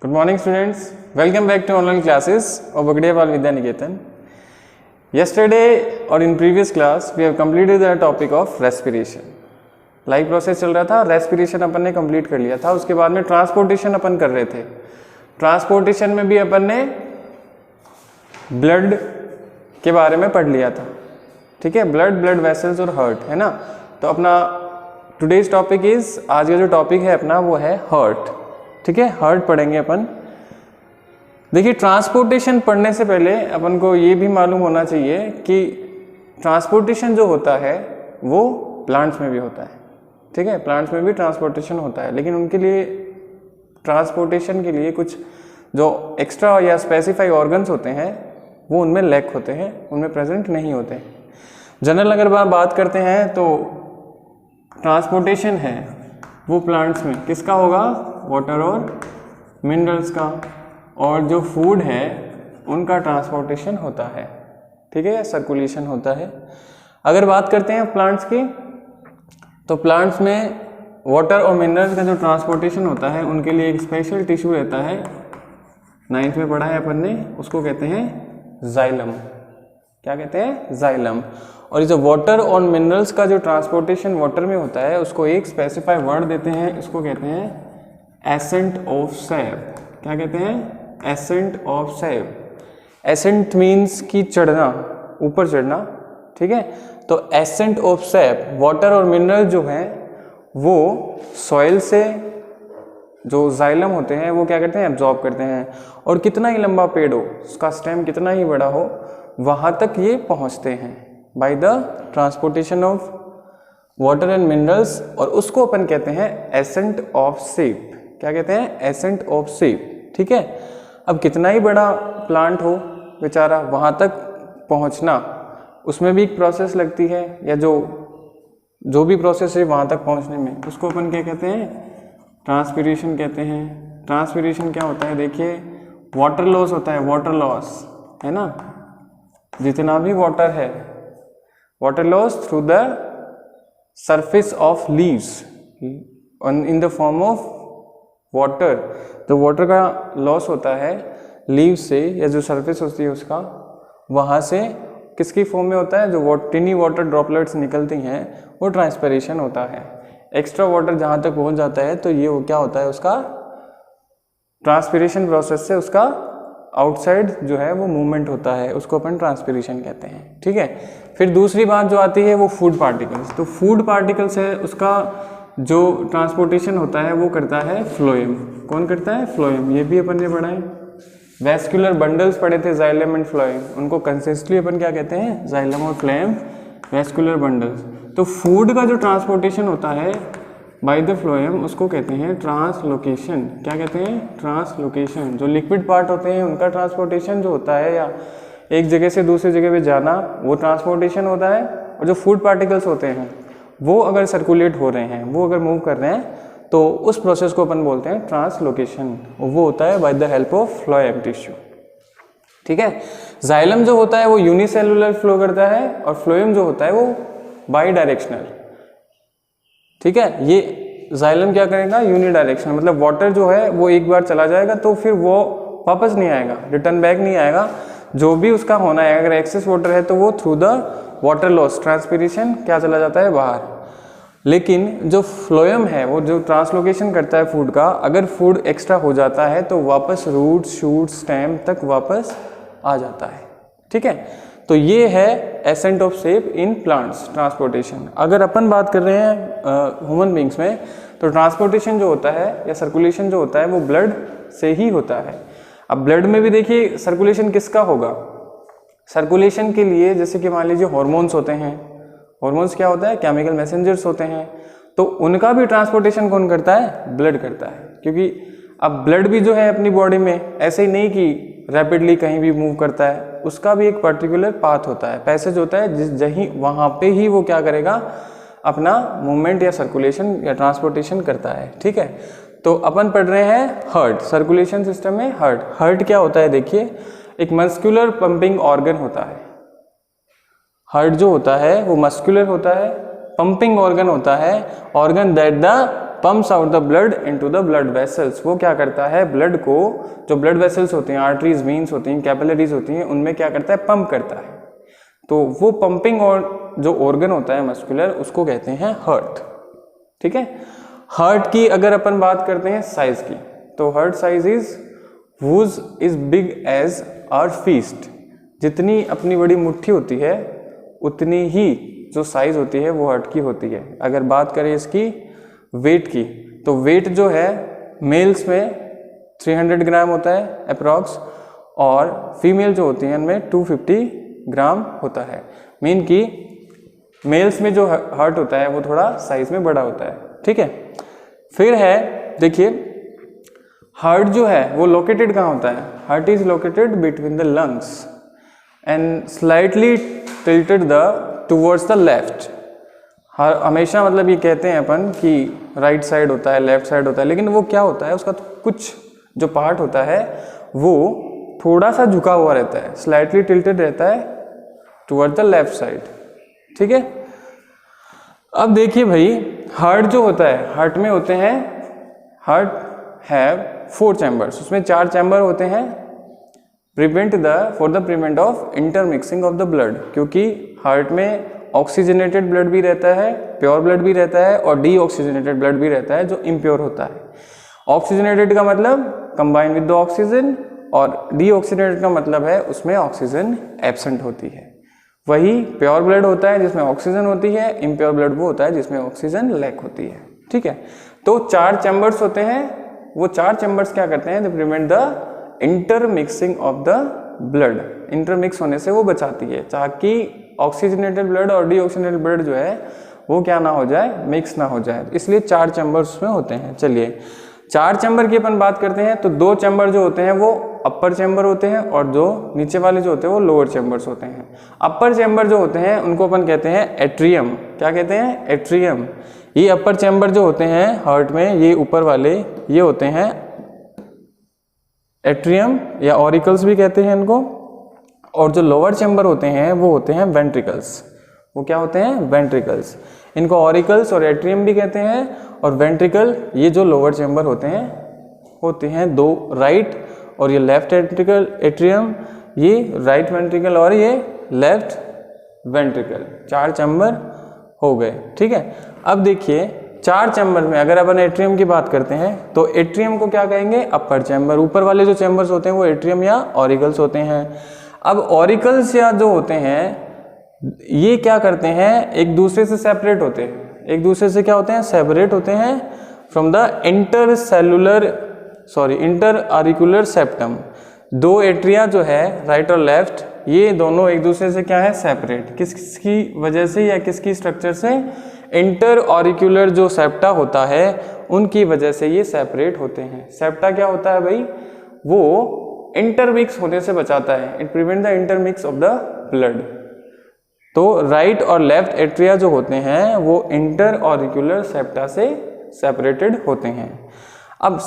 Good morning students, welcome back to online classes of Bagdiawal Vidya Niketan. Yesterday or in previous class we have completed the topic of respiration. Live process चल रहा था, respiration अपन ने complete कर लिया था. उसके बाद में ट्रांसपोर्टेशन अपन कर रहे थे. ट्रांसपोर्टेशन में भी अपन ने ब्लड के बारे में पढ़ लिया था. ठीक है, ब्लड वेसल्स और हार्ट है ना. तो अपना टुडेज टॉपिक इज, आज का जो टॉपिक है अपना वो है हार्ट. ठीक है, हार्ट पढ़ेंगे अपन. देखिए, ट्रांसपोर्टेशन पढ़ने से पहले अपन को ये भी मालूम होना चाहिए कि ट्रांसपोर्टेशन जो होता है वो प्लांट्स में भी होता है. ठीक है, प्लांट्स में भी ट्रांसपोर्टेशन होता है, लेकिन उनके लिए ट्रांसपोर्टेशन के लिए कुछ जो एक्स्ट्रा या स्पेसिफाई ऑर्गन्स होते हैं वो उनमें लैक होते हैं, उनमें प्रेजेंट नहीं होते. जनरल अगर बात करते हैं तो ट्रांसपोर्टेशन है वो प्लांट्स में किसका होगा, वाटर और मिनरल्स का, और जो फूड है उनका ट्रांसपोर्टेशन होता है. ठीक है, सर्कुलेशन होता है. अगर बात करते हैं प्लांट्स की, तो प्लांट्स में वाटर और मिनरल्स का जो ट्रांसपोर्टेशन होता है उनके लिए एक स्पेशल टिश्यू रहता है. 9th में पढ़ा है अपन ने, उसको कहते हैं जाइलम. क्या कहते हैं, जाइलम. और ये जो वाटर और मिनरल्स का जो ट्रांसपोर्टेशन वाटर में होता है उसको एक स्पेसिफाई वर्ड देते हैं, इसको कहते हैं एसेंट ऑफ सैप. क्या कहते हैं, ascent of sap. Ascent means कि चढ़ना, ऊपर चढ़ना. ठीक है, तो एसेंट ऑफ सैप, वाटर और मिनरल जो है वो सॉइल से जो जाइलम होते हैं वो क्या करते हैं, एब्जॉर्ब करते हैं. और कितना ही लंबा पेड़ हो, उसका स्टेम कितना ही बड़ा हो, वहाँ तक ये पहुँचते हैं by the transportation of water and minerals, और उसको अपन कहते हैं एसेंट ऑफ सेप. क्या कहते हैं, एसेंट ऑफ सेप. ठीक है, अब कितना ही बड़ा प्लांट हो बेचारा, वहाँ तक पहुँचना, उसमें भी एक प्रोसेस लगती है, या जो भी प्रोसेस है वहाँ तक पहुँचने में, उसको अपन क्या कहते हैं, ट्रांसपिरेशन कहते हैं. ट्रांसपिरेशन क्या होता है, देखिए वाटर लॉस होता है, वाटर लॉस है ना. जितना भी वाटर है, water loss through the surface of leaves in the form of water. तो वाटर का लॉस होता है लीव्स से, या जो सरफेस होती है उसका, वहाँ से किसकी फॉर्म में होता है, जो टिनी वाटर ड्रॉपलेट्स निकलती हैं वो ट्रांसपिरेशन होता है. एक्स्ट्रा वाटर जहाँ तक पहुँच जाता है तो ये क्या होता है, उसका ट्रांसपिरेशन प्रोसेस से उसका आउटसाइड जो है वो मूवमेंट होता है, उसको अपन ट्रांसपिरेशन कहते हैं. ठीक है, फिर दूसरी बात जो आती है वो फूड पार्टिकल्स. तो फूड पार्टिकल्स है, उसका जो ट्रांसपोर्टेशन होता है वो करता है फ्लोएम. कौन करता है, फ्लोएम. ये भी अपन ने पढ़ा है, वेस्कुलर बंडल्स पढ़े थे, जाइलम एंड फ्लोएम. उनको कंसिस्टली अपन क्या कहते हैं, जाइलम और फ्लोएम, वेस्कुलर बंडल्स. तो फूड का जो ट्रांसपोर्टेशन होता है बाय द फ्लोएम उसको कहते हैं ट्रांसलोकेशन. क्या कहते हैं, ट्रांसलोकेशन. जो लिक्विड पार्ट होते हैं उनका ट्रांसपोर्टेशन जो होता है, या एक जगह से दूसरी जगह पे जाना, वो ट्रांसपोर्टेशन होता है. और जो फूड पार्टिकल्स होते हैं वो अगर सर्कुलेट हो रहे हैं, वो अगर मूव कर रहे हैं, तो उस प्रोसेस को अपन बोलते हैं ट्रांसलोकेशन. वो होता है by the help of phloem tissue. ठीक है, जाइलम जो होता है वो यूनिसेलुलर फ्लो करता है, और फ्लोएम जो होता है वो बाई डायरेक्शनल. ठीक है, ये जाइलम क्या करेगा, यूनिडायरेक्शनल. मतलब वाटर जो है वो एक बार चला जाएगा तो फिर वो वापस नहीं आएगा, रिटर्न बैक नहीं आएगा. जो भी उसका होना है, अगर एक्सेस वाटर है तो वो through the water loss, transpiration क्या चला जाता है बाहर. लेकिन जो फ्लोएम है वो जो ट्रांसलोकेशन करता है फूड का, अगर फूड एक्स्ट्रा हो जाता है तो वापस रूट, शूट, स्टेम तक वापस आ जाता है. ठीक है, तो ये है ascent of shape in plants, transportation. अगर अपन बात कर रहे हैं ह्यूमन बींग्स में, तो ट्रांसपोर्टेशन जो होता है या सर्कुलेशन जो होता है वो ब्लड से ही होता है. अब ब्लड में भी देखिए सर्कुलेशन किसका होगा. सर्कुलेशन के लिए जैसे कि मान लीजिए हार्मोन्स होते हैं. हार्मोन्स क्या होता है, केमिकल मैसेंजर्स होते हैं. तो उनका भी ट्रांसपोर्टेशन कौन करता है, ब्लड करता है. क्योंकि अब ब्लड भी जो है अपनी बॉडी में ऐसे ही नहीं कि रैपिडली कहीं भी मूव करता है, उसका भी एक पर्टिकुलर पाथ होता है, पैसेज होता है, जहीं वहाँ पे ही वो क्या करेगा, अपना मूवमेंट या सर्कुलेशन या ट्रांसपोर्टेशन करता है. ठीक है, तो अपन पढ़ रहे हैं हार्ट, सर्कुलेशन सिस्टम में हार्ट. हार्ट क्या होता है, देखिए एक मस्कुलर पंपिंग ऑर्गन होता है. हार्ट जो होता है वो मस्कुलर होता है, पंपिंग ऑर्गन होता है, organ that the pumps out the blood into the blood vessels, वो क्या करता है ब्लड को, जो ब्लड वेसल्स होते हैं, आर्टरीज, वेन्स होती हैं, कैपिलरीज होती हैं, उनमें क्या करता है पंप करता है। तो वो पंपिंग और जो ऑर्गन होता है मस्कुलर, उसको कहते हैं हार्ट। ठीक है, हार्ट की अगर अपन बात करते हैं साइज की, तो heart size is big as our fist, जितनी अपनी बड़ी मुट्ठी होती है उतनी ही जो साइज होती है वो हार्ट की होती है। अगर बात करें इसकी वेट की, तो वेट जो है मेल्स में 300 ग्राम होता है अप्रॉक्स, और फीमेल जो होती हैं उनमें 250 ग्राम होता है। मीन कि मेल्स में जो हार्ट होता है वो थोड़ा साइज में बड़ा होता है। ठीक है, फिर है देखिए हार्ट जो है वो लोकेटेड कहाँ होता है, heart is located between the lungs and slightly tilted the towards the left. हमेशा मतलब ये कहते हैं अपन कि राइट साइड होता है, लेफ्ट साइड होता है, लेकिन वो क्या होता है उसका तो कुछ जो पार्ट होता है वो थोड़ा सा झुका हुआ रहता है, स्लाइटली टिल्टेड रहता है टुवर्ड द लेफ्ट साइड। ठीक है, अब देखिए भाई हार्ट जो होता है, हार्ट में होते हैं, हार्ट हैव 4 चैम्बर्स, उसमें 4 चैम्बर होते हैं for the prevent of intermixing of the blood, क्योंकि हार्ट में ऑक्सीजनेटेड ब्लड भी रहता है, प्योर ब्लड भी रहता है, और डीऑक्सीजनेटेड ब्लड भी रहता है जो इम्प्योर होता है। ऑक्सीजनेटेड का मतलब कंबाइन विद द ऑक्सीजन, और डीऑक्सीजनेटेड का मतलब है उसमें ऑक्सीजन एब्सेंट होती है। वही प्योर ब्लड होता है जिसमें ऑक्सीजन होती है, इम्प्योर ब्लड वो होता है जिसमें ऑक्सीजन लैक होती है। ठीक है, तो 4 चैम्बर्स होते हैं, वो 4 चैम्बर्स क्या करते हैं, they prevent the intermixing of the blood, intermix होने से वो बचाती है, ताकि ऑक्सीजनेटेड ब्लड और डीऑक्सीजनेटेड ब्लड जो है वो क्या ना हो जाए, मिक्स ना हो जाए, इसलिए 4 चैम्बर्स उसमें होते हैं। चलिए 4 चैम्बर की अपन बात करते हैं, तो 2 चैम्बर जो होते हैं वो अपर चैम्बर होते हैं, और जो नीचे वाले जो होते हैं वो लोअर चैम्बर्स होते हैं। अपर चैम्बर जो होते हैं उनको अपन कहते हैं एट्रियम। क्या कहते हैं, एट्रियम। ये अपर चैम्बर जो होते हैं हार्ट में, ये ऊपर वाले ये होते हैं एट्रियम या ऑरिकल्स भी कहते हैं इनको, और जो लोअर चैम्बर होते हैं वो होते हैं वेंट्रिकल्स। वो क्या होते हैं, वेंट्रिकल्स। इनको ऑरिकल्स और एट्रियम भी कहते हैं, और वेंट्रिकल ये जो लोअर चैम्बर होते हैं 2 राइट और ये लेफ्ट एट्रियम, ये राइट वेंट्रिकल और ये लेफ्ट वेंट्रिकल, 4 चैम्बर हो गए। ठीक है, अब देखिए 4 चैम्बर में अगर अपन एट्रियम की बात करते हैं तो एट्रियम को क्या कहेंगे, अपर चैम्बर। ऊपर वाले जो चैम्बर्स होते हैं वो एट्रियम या ऑरिकल्स होते हैं। अब ऑरिकल्स या जो होते हैं ये क्या करते हैं, एक दूसरे से सेपरेट होते हैं, एक दूसरे से क्या होते हैं, सेपरेट होते हैं from the inter auricular septum. 2 atria जो है राइट और लेफ्ट, ये दोनों एक दूसरे से क्या है, सेपरेट। किसकी वजह से या किसकी स्ट्रक्चर से, इंटर ऑरिकुलर जो सेप्टा होता है उनकी वजह से ये सेपरेट होते हैं। सेप्टा क्या होता है भाई, वो इंटरमिक्स होने से बचाता है, it prevent the intermix of the blood. तो राइट और लेफ्ट एट्रिया जो होते हैं वो इंटर ऑरिकुलर सेप्टा से सेपरेटेड होते हैं। अब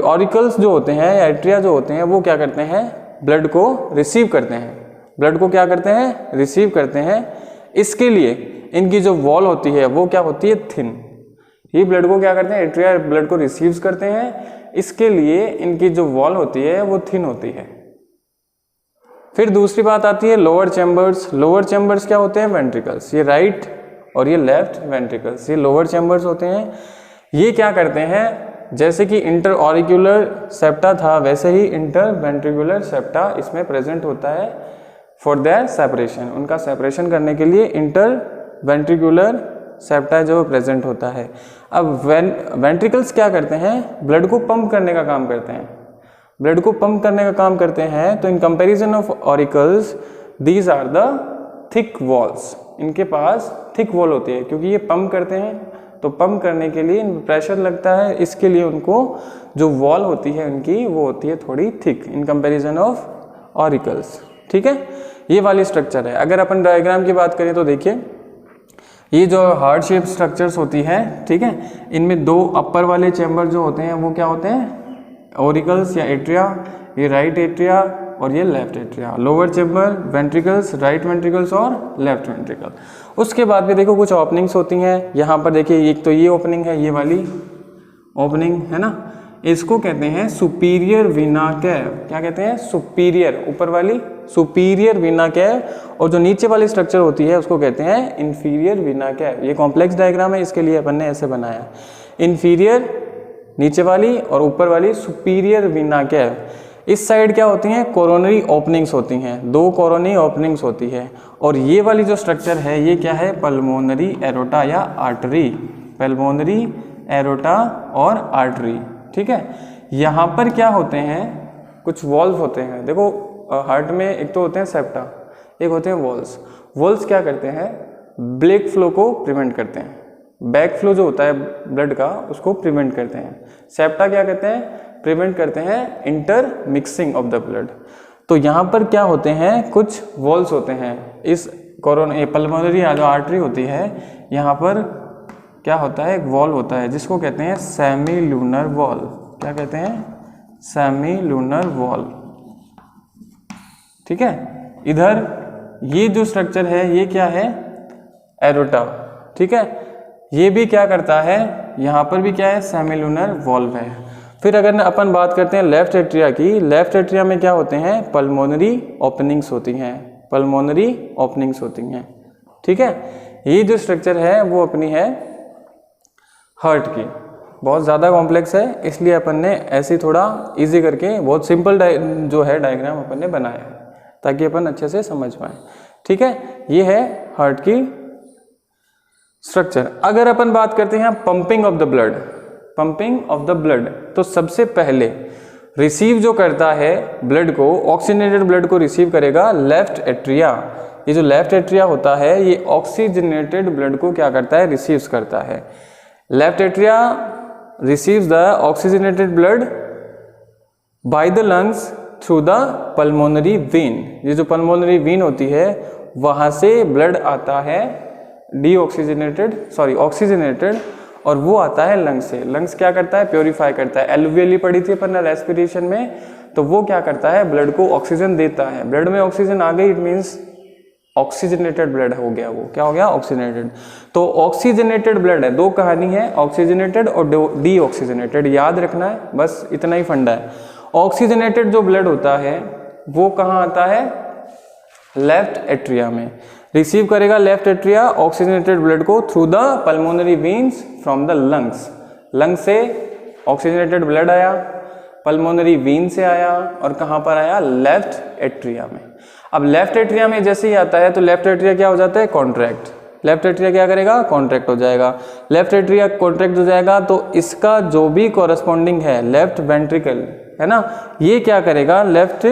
ऑरिकल्स जो होते हैं या एट्रिया जो होते हैं वो क्या करते हैं, ब्लड को रिसीव करते हैं, ब्लड को क्या करते हैं, रिसीव करते हैं। इसके लिए इनकी जो वॉल होती है वो क्या होती है, थिन। ये ब्लड को क्या करते हैं, एट्रिया ब्लड को रिसीव करते हैं, इसके लिए इनकी जो वॉल होती है वो थिन होती है। फिर दूसरी बात आती है लोअर चैम्बर्स। लोअर चैम्बर्स क्या होते हैं, वेंट्रिकल्स। ये राइट और ये लेफ्ट वेंट्रिकल्स, ये लोअर चैम्बर्स होते हैं। ये क्या करते हैं, जैसे कि इंटर ऑरिकुलर सेप्टा था वैसे ही इंटर वेंट्रिकुलर सेप्टा इसमें प्रेजेंट होता है फॉर देयर सेपरेशन। उनका सेपरेशन करने के लिए इंटर वेंट्रिकुलर सेप्टा जो प्रेजेंट होता है। अब वेंट्रिकल्स क्या करते हैं, ब्लड को पंप करने का काम करते हैं, ब्लड को पंप करने का काम करते हैं। तो in comparison of auricles these are the thick walls, इनके पास थिक वॉल होती है, क्योंकि ये पंप करते हैं तो पंप करने के लिए प्रेशर लगता है, इसके लिए उनको जो वॉल होती है उनकी वो होती है थोड़ी thick in comparison of auricles. ठीक है, ये वाली स्ट्रक्चर है। अगर अपन डायग्राम की बात करें तो देखिए ये जो हार्ट शेप स्ट्रक्चर्स होती है, ठीक है, इनमें 2 अपर वाले चैम्बर जो होते हैं वो क्या होते हैं, ऑरिकल्स या एट्रिया। ये राइट एट्रिया और ये left atria. Lower chamber ventricles, right ventricles और लेफ्ट वेंट्रिकल। उसके बाद भी देखो कुछ ओपनिंग्स होती हैं, यहाँ पर देखिए एक तो ये ओपनिंग है, ये वाली ओपनिंग है ना, इसको कहते हैं सुपीरियर वीना कैव। क्या कहते हैं? सुपीरियर, ऊपर वाली सुपीरियर वीना कैव, और जो नीचे वाली स्ट्रक्चर होती है उसको कहते हैं इंफीरियर वीना कैव। ये कॉम्प्लेक्स डायग्राम है, इसके लिए अपन ने ऐसे बनाया, इंफीरियर नीचे वाली और ऊपर वाली सुपीरियर वीना कैव। इस साइड क्या होती हैं? कोरोनरी ओपनिंग्स होती हैं, 2 कोरोनरी ओपनिंग्स होती है। और ये वाली जो स्ट्रक्चर है ये क्या है? पल्मोनरी एरोटा या आर्टरी, पल्मोनरी एरोटा और आर्टरी। ठीक है, यहाँ पर क्या होते हैं? कुछ वॉल्व होते हैं। देखो हार्ट में एक तो होते हैं सेप्टा, एक होते हैं वॉल्स। वॉल्स क्या करते हैं? ब्लड फ्लो को प्रिवेंट करते हैं, बैक फ्लो जो होता है ब्लड का उसको प्रिवेंट करते हैं। सेप्टा क्या कहते हैं? प्रिवेंट करते हैं inter mixing of the blood. तो यहाँ पर क्या होते हैं? कुछ वॉल्स होते हैं। इस पल्मोनरी जो आर्टरी होती है, यहाँ पर क्या होता है? एक वॉल होता है जिसको कहते हैं सेमी लूनर वॉल। क्या कहते हैं? Semi lunar wall. ठीक है, इधर ये जो स्ट्रक्चर है ये क्या है? एरोटा। ठीक है, ये भी क्या करता है? यहाँ पर भी क्या है? सेमी लूनर वॉल्व है। फिर अगर अपन बात करते हैं लेफ्ट एट्रिया की, लेफ्ट एट्रिया में क्या होते हैं? पल्मोनरी ओपनिंग्स होती हैं, पल्मोनरी ओपनिंग्स होती हैं। ठीक है, ये जो स्ट्रक्चर है वो अपनी है हार्ट की, बहुत ज़्यादा कॉम्प्लेक्स है, इसलिए अपन ने ऐसे थोड़ा इजी करके बहुत सिंपल जो है डायग्राम अपन ने बनाया है ताकि अपन अच्छे से समझ पाएँ। ठीक है, ये है हार्ट की स्ट्रक्चर। अगर अपन बात करते हैं pumping of the blood, pumping of the blood, तो सबसे पहले रिसीव जो करता है ब्लड को, ऑक्सीजनेटेड ब्लड को रिसीव करेगा लेफ्ट एट्रिया। ये जो लेफ्ट एट्रिया होता है ये ऑक्सीजनेटेड ब्लड को क्या करता है? रिसीव्स करता है। Left atria receives the oxygenated blood by the lungs through the pulmonary vein. ये जो पल्मोनरी वेन होती है वहाँ से ब्लड आता है ऑक्सीजनेटेड, और वो आता है लंग्स से। लंग्स क्या करता है? प्योरीफाई करता है। एलुवियली पढ़ी थी अपन ने रेस्पिरेशन में, तो वो क्या करता है? ब्लड को ऑक्सीजन देता है। ब्लड में ऑक्सीजन आ गई, इट मीन्स ऑक्सीजनेटेड ब्लड हो गया। वो क्या हो गया? ऑक्सीजनेटेड। तो ऑक्सीजनेटेड ब्लड है, 2 कहानी है, ऑक्सीजनेटेड और डीऑक्सीजनेटेड, याद रखना है, बस इतना ही फंडा है। ऑक्सीजनेटेड जो ब्लड होता है वो कहाँ आता है? लेफ्ट एट्रिया में। रिसीव करेगा लेफ्ट एट्रिया ऑक्सीजनेटेड ब्लड को through the pulmonary veins from the lungs. Lungs से ऑक्सीजनेटेड ब्लड आया, पल्मोनरी वेन से आया, और कहाँ पर आया? लेफ्ट एट्रिया में। अब लेफ्ट एट्रिया में जैसे ही आता है तो लेफ्ट एट्रिया क्या हो जाता है? कॉन्ट्रैक्ट। लेफ्ट एट्रिया क्या करेगा? कॉन्ट्रैक्ट हो जाएगा। लेफ्ट एट्रिया कॉन्ट्रैक्ट हो जाएगा तो इसका जो भी कॉरस्पॉन्डिंग है लेफ्ट वेंट्रिकल है ना, ये क्या करेगा? लेफ्ट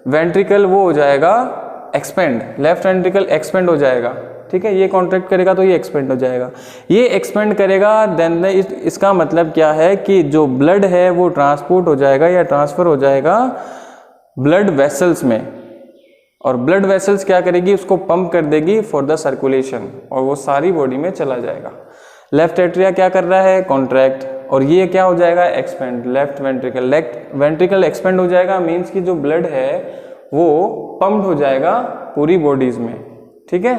वेंट्रिकल वो हो जाएगा एक्सपेंड, लेफ्ट वेंट्रिकल एक्सपेंड हो जाएगा। ठीक है, ये कॉन्ट्रैक्ट करेगा तो ये एक्सपेंड हो जाएगा। ये एक्सपेंड करेगा देन इसका मतलब क्या है कि जो ब्लड है वो ट्रांसपोर्ट हो जाएगा या ट्रांसफर हो जाएगा ब्लड वेसल्स में, और ब्लड वेसल्स क्या करेगी? उसको पंप कर देगी फॉर द सर्कुलेशन, और वो सारी बॉडी में चला जाएगा। लेफ्ट एट्रिया क्या कर रहा है? कॉन्ट्रैक्ट, और ये क्या हो जाएगा? एक्सपेंड। लेफ्ट वेंट्रिकल एक्सपेंड हो जाएगा, मीन्स कि जो ब्लड है वो पंप्ड हो जाएगा पूरी बॉडीज में। ठीक है,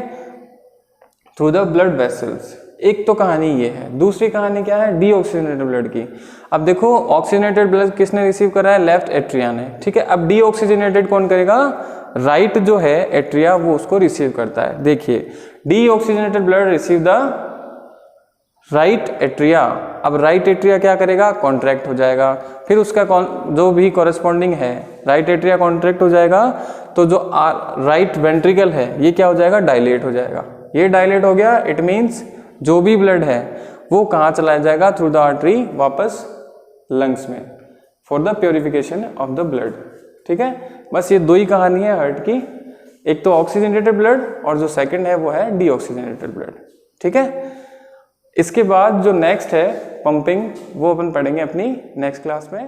थ्रू द ब्लड वेसल्स। एक तो कहानी ये है। दूसरी कहानी क्या है? डीऑक्सीजनेटेड ब्लड की। अब देखो ऑक्सीजनेटेड ब्लड किसने रिसीव करा है? लेफ्ट एट्रिया ने। ठीक है, अब डीऑक्सीजनेटेड कौन करेगा? राइट जो है एट्रिया वो उसको रिसीव करता है। देखिए deoxygenated blood receive the right atria. अब राइट एट्रिया क्या करेगा? कॉन्ट्रैक्ट हो जाएगा। फिर उसका जो भी कॉरेस्पॉन्डिंग है राइट एट्रिया कॉन्ट्रैक्ट हो जाएगा, तो जो राइट वेंट्रिकल है ये क्या हो जाएगा? डायलेट हो जाएगा। ये डायलेट हो गया, इट मीन्स जो भी ब्लड है वो कहाँ चला जाएगा? थ्रू द आर्टरी वापस लंग्स में for the purification of the blood. ठीक है, बस ये 2 ही कहानी है हार्ट की, एक तो ऑक्सीजनेटेड ब्लड और जो सेकंड है वो है डीऑक्सीजनेटेड ब्लड। ठीक है, इसके बाद जो नेक्स्ट है पंपिंग वो अपन पढ़ेंगे अपनी नेक्स्ट क्लास में।